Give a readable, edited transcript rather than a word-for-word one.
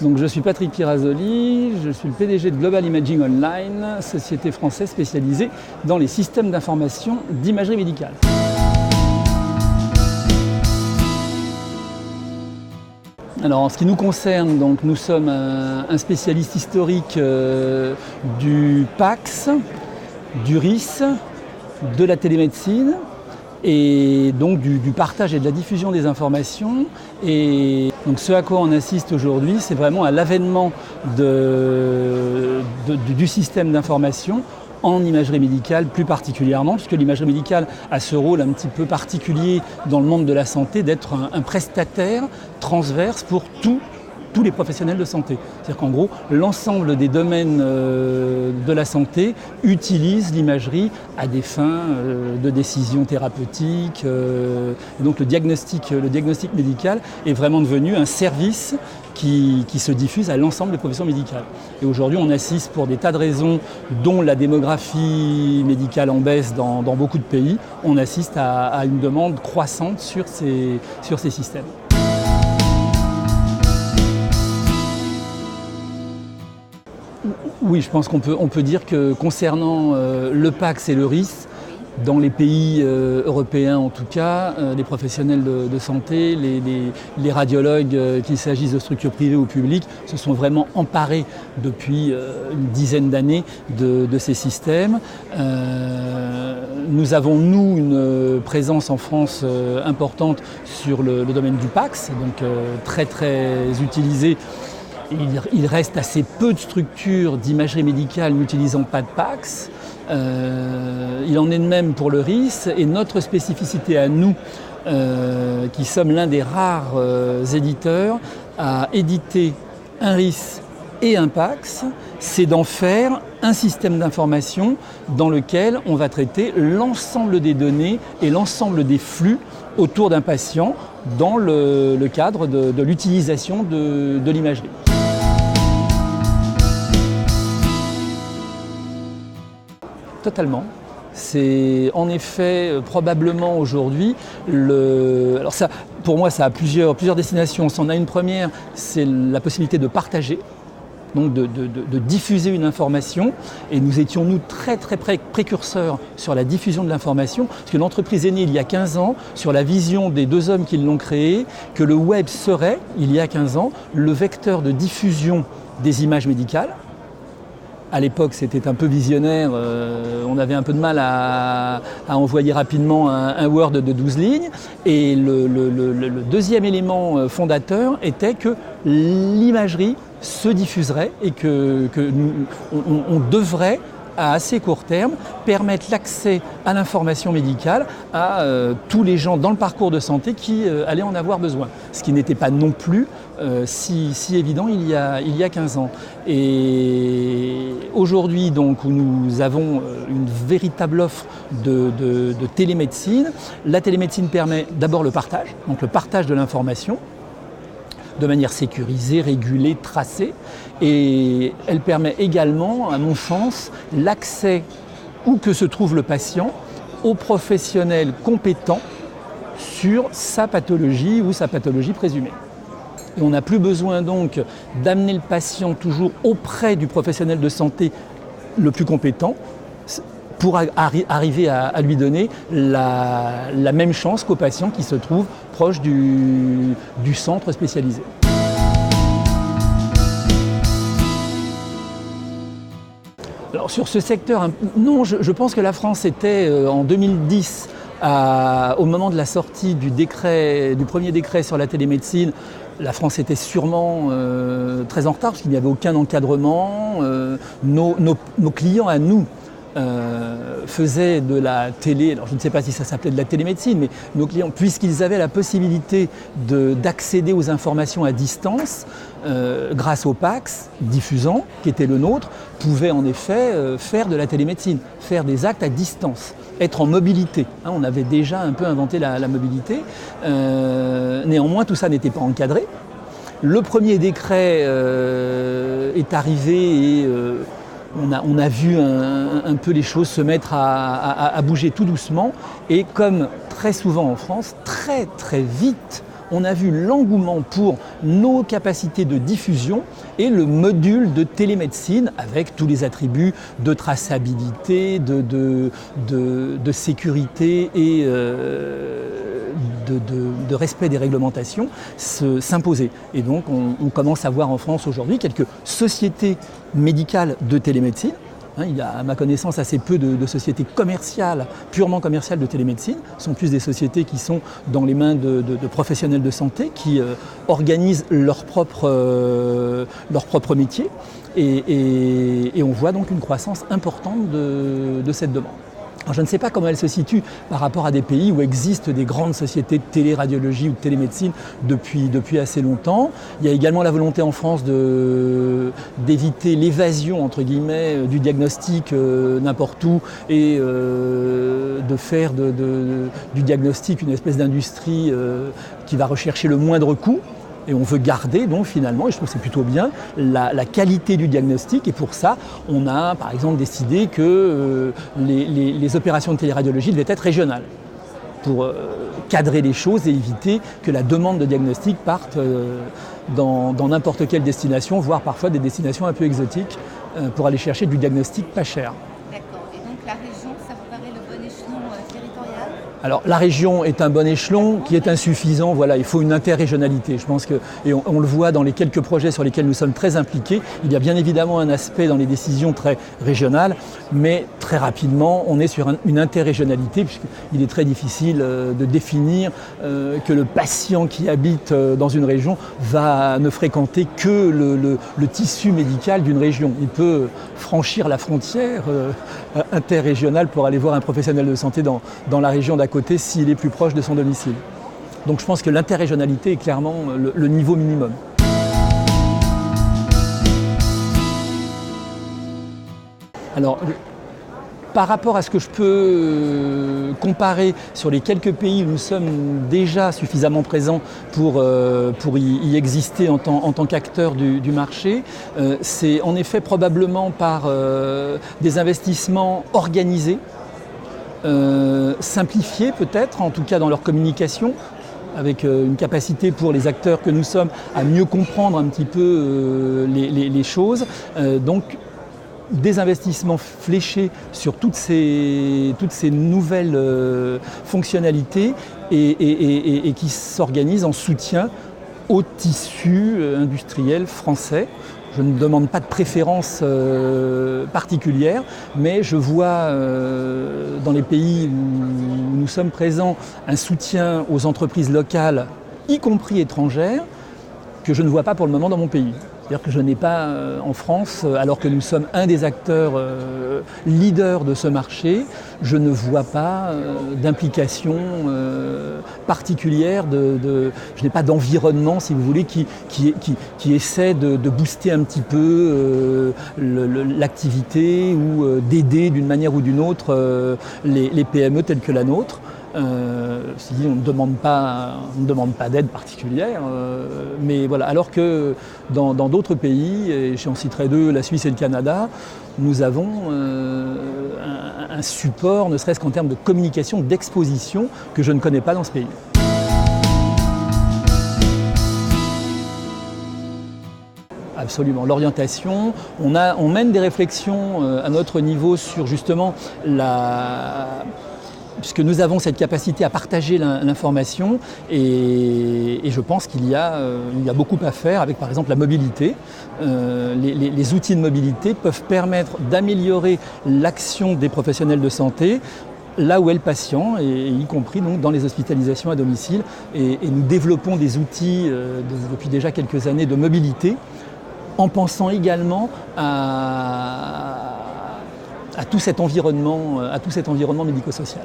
Donc, je suis Patrick Pirazoli, je suis le PDG de Global Imaging Online, société française spécialisée dans les systèmes d'information d'imagerie médicale. Alors, en ce qui nous concerne, donc, nous sommes un spécialiste historique du PACS, du RIS, de la télémédecine et donc du partage et de la diffusion des informations. Et donc ce à quoi on assiste aujourd'hui, c'est vraiment à l'avènement du système d'information en imagerie médicale plus particulièrement, puisque l'imagerie médicale a ce rôle un petit peu particulier dans le monde de la santé d'être un prestataire transverse pour tous les professionnels de santé. C'est-à-dire qu'en gros, l'ensemble des domaines de la santé utilisent l'imagerie à des fins de décision thérapeutique. Et donc le diagnostic médical est vraiment devenu un service qui se diffuse à l'ensemble des professions médicales. Et aujourd'hui, on assiste pour des tas de raisons, dont la démographie médicale en baisse dans beaucoup de pays, on assiste à une demande croissante sur ces systèmes. Oui, je pense qu'on peut dire que concernant le PACS et le RIS, dans les pays européens en tout cas, les professionnels de santé, les radiologues, qu'il s'agisse de structures privées ou publiques, se sont vraiment emparés depuis une dizaine d'années de ces systèmes. Nous avons, nous, une présence en France importante sur le domaine du PACS, donc très très utilisé. Il reste assez peu de structures d'imagerie médicale n'utilisant pas de PACS. Il en est de même pour le RIS, et notre spécificité à nous, qui sommes l'un des rares éditeurs à éditer un RIS et un PACS, c'est d'en faire un système d'information dans lequel on va traiter l'ensemble des données et l'ensemble des flux autour d'un patient dans le cadre de l'utilisation de l'imagerie. Totalement. C'est en effet probablement aujourd'hui alors ça, pour moi, ça a plusieurs destinations. On en a une première, c'est la possibilité de partager, donc de diffuser une information. Et nous étions, nous, très précurseurs sur la diffusion de l'information, parce que l'entreprise est née il y a 15 ans sur la vision des deux hommes qui l'ont créée, que le web serait, il y a 15 ans, le vecteur de diffusion des images médicales. À l'époque, c'était un peu visionnaire, on avait un peu de mal à envoyer rapidement un Word de 12 lignes. Et le deuxième élément fondateur était que l'imagerie se diffuserait et on devrait, à assez court terme, permettre l'accès à l'information médicale à tous les gens dans le parcours de santé qui allaient en avoir besoin. Ce qui n'était pas non plus si évident il y a 15 ans. Et aujourd'hui, donc, où nous avons une véritable offre de télémédecine, la télémédecine permet d'abord le partage, donc le partage de l'information, de manière sécurisée, régulée, tracée. Et elle permet également, à mon sens, l'accès, où que se trouve le patient, aux professionnels compétents sur sa pathologie ou sa pathologie présumée. Et on n'a plus besoin donc d'amener le patient toujours auprès du professionnel de santé le plus compétent pour arriver à lui donner la même chance qu'au patient qui se trouve proche du centre spécialisé. Alors sur ce secteur, non, je pense que la France était en 2010, au moment de la sortie du premier décret sur la télémédecine, la France était sûrement très en retard parce qu'il n'y avait aucun encadrement. Nos clients à nous faisaient de la télé, alors je ne sais pas si ça s'appelait de la télémédecine, mais nos clients, puisqu'ils avaient la possibilité d'accéder aux informations à distance, grâce au PACS diffusant, qui était le nôtre, pouvaient en effet faire de la télémédecine, faire des actes à distance, être en mobilité. On avait déjà un peu inventé la mobilité. Néanmoins, tout ça n'était pas encadré. Le premier décret est arrivé et on a vu un peu les choses se mettre à bouger tout doucement. Et comme très souvent en France, très vite, on a vu l'engouement pour nos capacités de diffusion et le module de télémédecine avec tous les attributs de traçabilité, de sécurité et de respect des réglementations s'imposer. Et donc on commence à voir en France aujourd'hui quelques sociétés médicales de télémédecine. Il y a à ma connaissance assez peu de sociétés commerciales, purement commerciales de télémédecine. Ce sont plus des sociétés qui sont dans les mains de professionnels de santé qui organisent leur propre métier. Et on voit donc une croissance importante de cette demande. Alors, je ne sais pas comment elle se situe par rapport à des pays où existent des grandes sociétés de téléradiologie ou de télémédecine depuis assez longtemps. Il y a également la volonté en France d'éviter l'évasion entre guillemets du diagnostic n'importe où et de faire du diagnostic une espèce d'industrie qui va rechercher le moindre coût. Et on veut garder donc finalement, et je trouve que c'est plutôt bien, la qualité du diagnostic. Et pour ça, on a par exemple décidé que les opérations de téléradiologie devaient être régionales pour cadrer les choses et éviter que la demande de diagnostic parte dans n'importe quelle destination, voire parfois des destinations un peu exotiques pour aller chercher du diagnostic pas cher. D'accord. Et donc la région, ça vous paraît le bon échelon territorial ? Alors la région est un bon échelon qui est insuffisant, voilà, il faut une interrégionalité. Je pense que, et on le voit dans les quelques projets sur lesquels nous sommes très impliqués, il y a bien évidemment un aspect dans les décisions très régionales, mais très rapidement on est sur une interrégionalité puisqu'il est très difficile de définir que le patient qui habite dans une région va ne fréquenter que le tissu médical d'une région. Il peut franchir la frontière interrégionale pour aller voir un professionnel de santé dans la région d'à côté s'il est plus proche de son domicile. Donc je pense que l'interrégionalité est clairement le niveau minimum. Alors, par rapport à ce que je peux comparer sur les quelques pays où nous sommes déjà suffisamment présents pour y exister en tant qu'acteurs du marché, c'est en effet probablement par des investissements organisés, simplifiés peut-être, en tout cas dans leur communication, avec une capacité pour les acteurs que nous sommes à mieux comprendre un petit peu les choses. Donc des investissements fléchés sur toutes ces nouvelles fonctionnalités et qui s'organisent en soutien au tissu industriel français. Je ne demande pas de préférence particulière, mais je vois dans les pays où nous sommes présents un soutien aux entreprises locales, y compris étrangères, que je ne vois pas pour le moment dans mon pays. C'est-à-dire que je n'ai pas en France, alors que nous sommes un des acteurs leaders de ce marché, je ne vois pas d'implication particulière, je n'ai pas d'environnement, si vous voulez, qui essaie de booster un petit peu l'activité ou d'aider d'une manière ou d'une autre les PME telles que la nôtre. On ne demande pas d'aide particulière, mais voilà. Alors que dans d'autres pays, et j'en citerai deux, la Suisse et le Canada, nous avons un support, ne serait-ce qu'en termes de communication, d'exposition, que je ne connais pas dans ce pays. Absolument. L'orientation, on mène des réflexions à notre niveau sur justement puisque nous avons cette capacité à partager l'information et je pense qu'il y a beaucoup à faire avec par exemple la mobilité. Les outils de mobilité peuvent permettre d'améliorer l'action des professionnels de santé là où est le patient, et y compris donc dans les hospitalisations à domicile. Et nous développons des outils depuis déjà quelques années de mobilité en pensant également à tout cet environnement médico-social.